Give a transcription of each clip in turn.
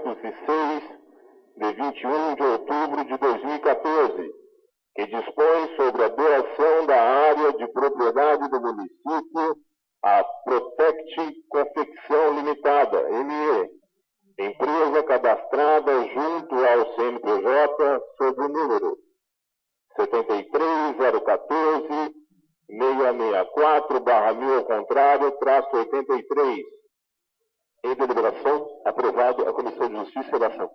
206, de 21 de outubro de 2014, que dispõe sobre a doação da área de propriedade do município à Protect Confecção Limitada, ME, empresa cadastrada junto ao CNPJ sob o número 73014-664/1000-83. Em deliberação, aprovado a Comissão de Justiça e Redação.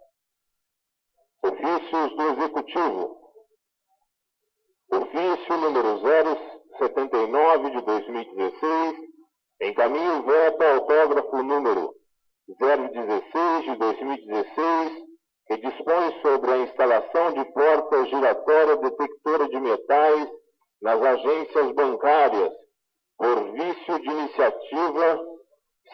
Ofícios do Executivo. Ofício número 079 de 2016, encaminho veto autógrafo número 016 de 2016, que dispõe sobre a instalação de porta giratória detectora de metais nas agências bancárias, por vício de iniciativa,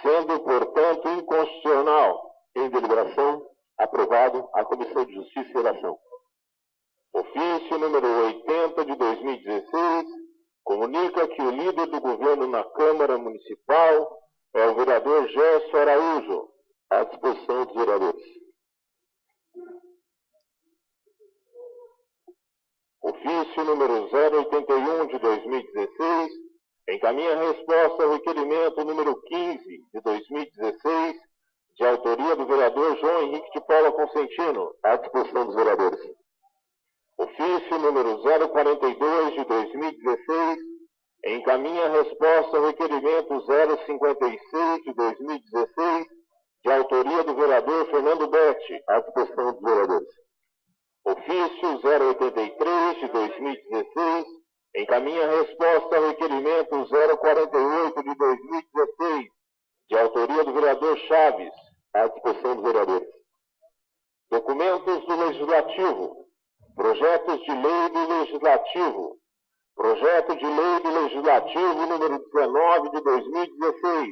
sendo, portanto, inconstitucional. Em deliberação, aprovado a Comissão de Justiça e Redação. Ofício número 80 de 2016, comunica que o líder do governo na Câmara Municipal é o vereador Gerson Araújo, à disposição dos vereadores. Ofício número 081 de 2016, encaminha resposta ao requerimento número 15 de 2016, de autoria do vereador João Henrique de Paula Consentino, à disposição dos vereadores. Ofício número 042 de 2016, encaminha resposta ao requerimento 056 de 2016, de autoria do vereador Fernando Betti, à disposição dos vereadores. Ofício 083 de 2016, encaminha resposta ao requerimento 048 de 2016, de autoria do vereador Chaves, à disposição dos vereadores. Documentos do Legislativo. Projetos de lei do Legislativo. Projeto de lei do Legislativo número 19 de 2016,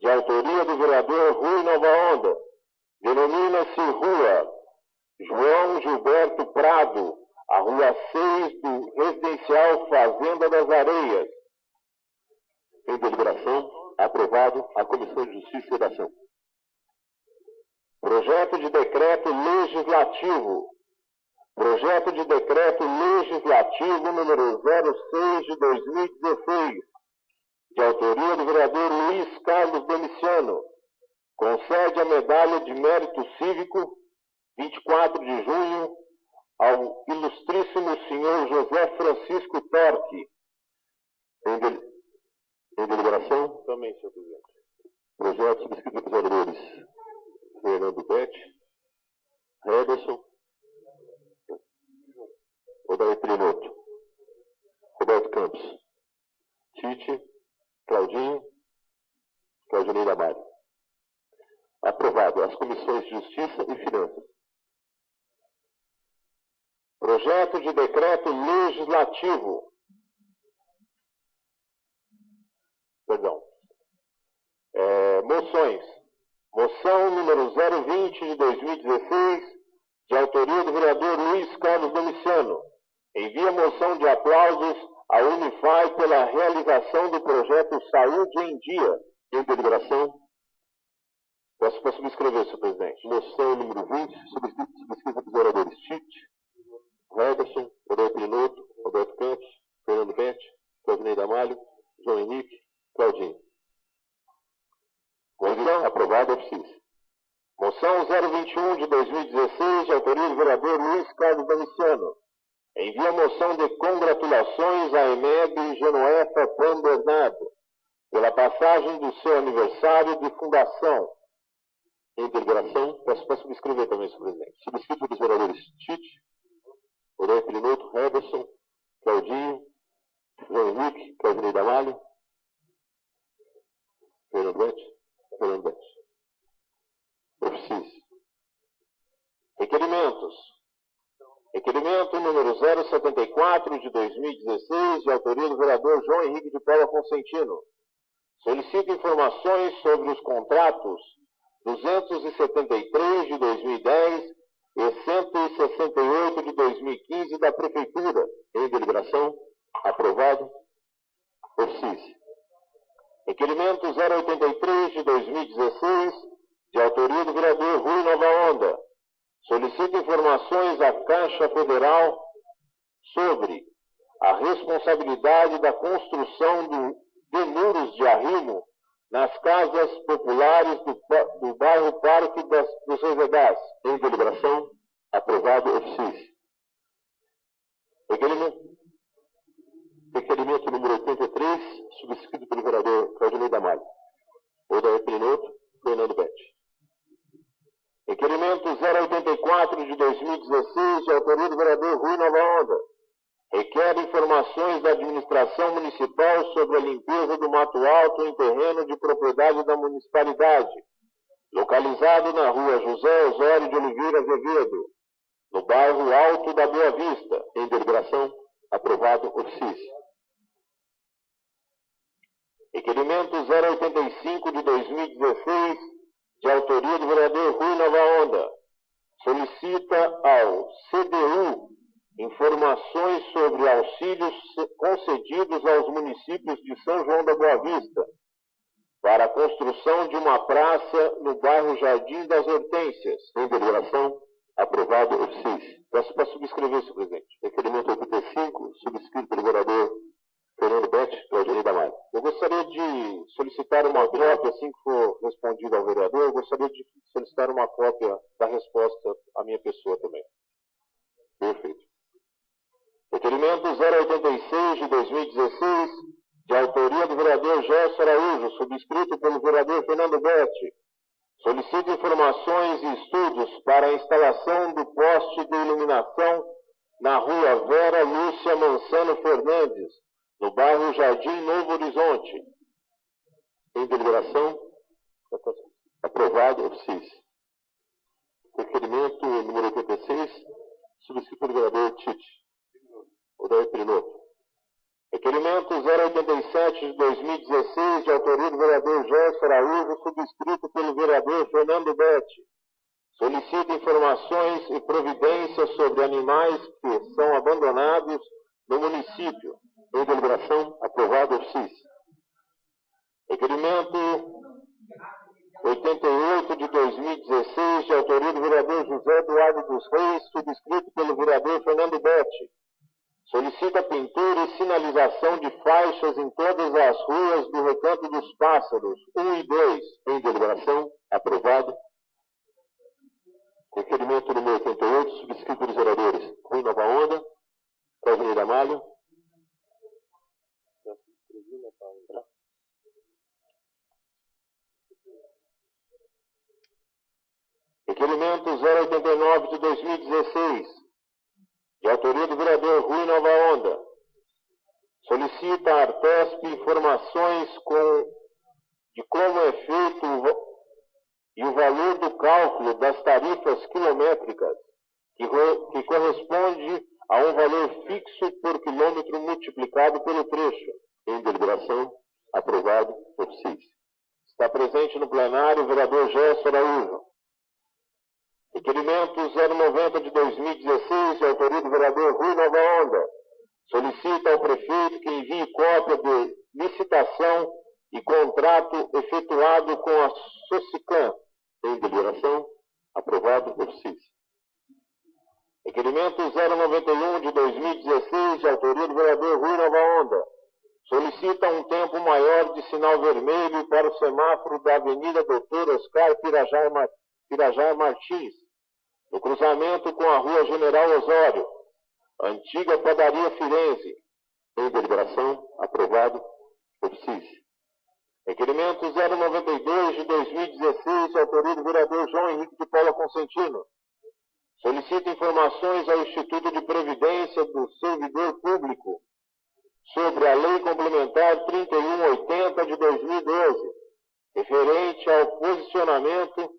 de autoria do vereador Rui Nova Onda. Denomina-se Rua João Gilberto Prado, a Rua 6 do Residencial Fazenda das Areias. Em deliberação, aprovado a Comissão de Justiça e Redação. Projeto de Decreto Legislativo. Projeto de Decreto Legislativo número 06 de 2016, de autoria do vereador Luiz Carlos Domiciano, concede a medalha de mérito cívico, 24 de junho, ao ilustríssimo senhor José Francisco Torque. Em deliberação? Também, senhor presidente. Projeto subscrito pelos vereadores Fernando Betti, Ederson, Odair Pinoto, Roberto Campos, Tite, Claudinho, Claudinei Damário. Aprovado as comissões de Justiça e Finanças. Projeto de Decreto Legislativo. Perdão. Moções. Moção número 020 de 2016, de autoria do vereador Luiz Carlos Domiciano. Envia moção de aplausos à Unify pela realização do projeto Saúde em Dia. Em deliberação. Posso subscrever, senhor presidente. Moção número 20, subscrita pelos vereadores Tite, Ederson, Odair Pinoto, Roberto Campos, Fernando Betti, Claudinei Damalho, João Henrique, Claudinho. Moção aprovada, oficial. Moção 021 de 2016, de autoria do vereador Luiz Carlos Domiciano. Envia moção de congratulações à EMEB Genoefa Pan Bernardo, pela passagem do seu aniversário de fundação. Em deliberação, posso subscrever também, senhor presidente. Subscrito pelos vereadores Tite, Odair Pinoto, Ederson, Claudinho, João Henrique, Claudinei Damalho, Fernando Betti. Oficiais. Requerimentos. Requerimento número 074 de 2016, de autoria do vereador João Henrique de Paula Consentino. Solicita informações sobre os contratos 273 de 2010 e 168 de 2015 da Prefeitura. Em deliberação, aprovado. Oficiais. Requerimento 083 de 2016, de autoria do vereador Rui Nova Onda. Solicita informações à Caixa Federal sobre a responsabilidade da construção de muros de arrimo nas casas populares do bairro Parque dos Revedás. Em deliberação, aprovado ofício. Requerimento número 83, subscrito pelo vereador Claudinei Damalho. Odair Pinoto, Fernando Betti. Requerimento 084 de 2016, de autoria do vereador Rui Nova Onda. Requer informações da administração municipal sobre a limpeza do mato alto em terreno de propriedade da municipalidade, localizado na rua José Osório de Oliveira Azevedo, no bairro Alto da Boa Vista. Em deliberação, aprovado ofício. Requerimento 085 de 2016, de autoria do vereador Rui Nova Onda. Solicita ao CDU informações sobre auxílios concedidos aos municípios de São João da Boa Vista para a construção de uma praça no bairro Jardim das Hortênsias. Em deliberação, aprovado ofício. Peço para subscrever, senhor presidente. Requerimento 85, subscrito pelo vereador Fernando Betti, Claudinei Damalho. Eu gostaria de solicitar uma cópia, assim que for respondido ao vereador, eu gostaria de solicitar uma cópia da resposta à minha pessoa também. Perfeito. Requerimento 086 de 2016, de autoria do vereador Gerson Araújo, subscrito pelo vereador Fernando Betti. Solicita informações e estudos para a instalação do poste de iluminação na rua Vera Lúcia Mansano Fernandes, no bairro Jardim Novo Horizonte. Em deliberação, aprovado ofício. Requerimento número 86, subscrito pelo vereador Tite. Odair Pinoto. Requerimento 087 de 2016, de autoria do vereador Gerson Araújo, subscrito pelo vereador Fernando Betti. Solicita informações e providências sobre animais que são abandonados no município. Em deliberação, aprovado ofício. Requerimento 88 de 2016, de autoria do vereador José Eduardo dos Reis, subscrito pelo vereador Fernando Betti. Solicita pintura e sinalização de faixas em todas as ruas do Recanto dos Pássaros, 1 e 2. Em deliberação, aprovado. Requerimento número 88, subscrito pelos vereadores Rui Nova Onda, Claudinei Damalho. Requerimento 089 de 2016, de autoria do vereador Rui Nova Onda. Solicita à Artesp informações de como é feito e o valor do cálculo das tarifas quilométricas, que corresponde a um valor fixo por quilômetro multiplicado pelo trecho. Em deliberação, aprovado ofício. Está presente no plenário o vereador Gerson Araújo. Requerimento 090 de 2016, de autoria do vereador Rui Nova Onda. Solicita ao prefeito que envie cópia de licitação e contrato efetuado com a Socicam. Em deliberação, aprovado ofício. Requerimento 091 de 2016, de autoria do vereador Rui Nova Onda. Solicita um tempo maior de sinal vermelho para o semáforo da Avenida Doutor Oscar Pirajá Martins, no cruzamento com a Rua General Osório, antiga Padaria Firenze. Em deliberação, aprovado ofício. Requerimento 092 de 2016, de autoria do vereador João Henrique de Paula Consentino. Solicita informações ao Instituto de Previdência do Servidor Público sobre a Lei Complementar 3180 de 2012, referente ao posicionamento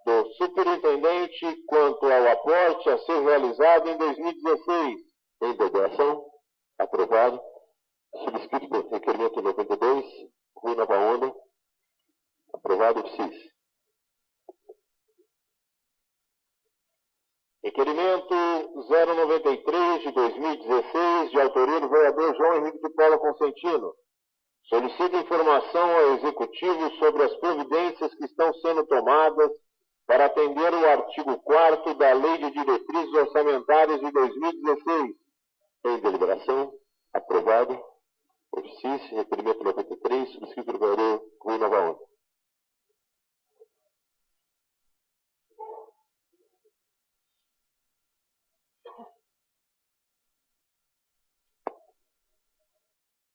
do superintendente quanto ao aporte a ser realizado em 2016. Em deliberação, aprovado. Subscrito pelo requerimento 92, Rui Nova Onda. Aprovado ofício. Requerimento 093 de 2016, de autoria do vereador João Henrique de Paula Consentino. Solicita informação ao Executivo sobre as providências que estão sendo tomadas para atender o artigo 4º da Lei de Diretrizes Orçamentárias de 2016. Em deliberação, aprovado. Oficiência, requerimento 93, subscrito pelo vereador Rui Navarro.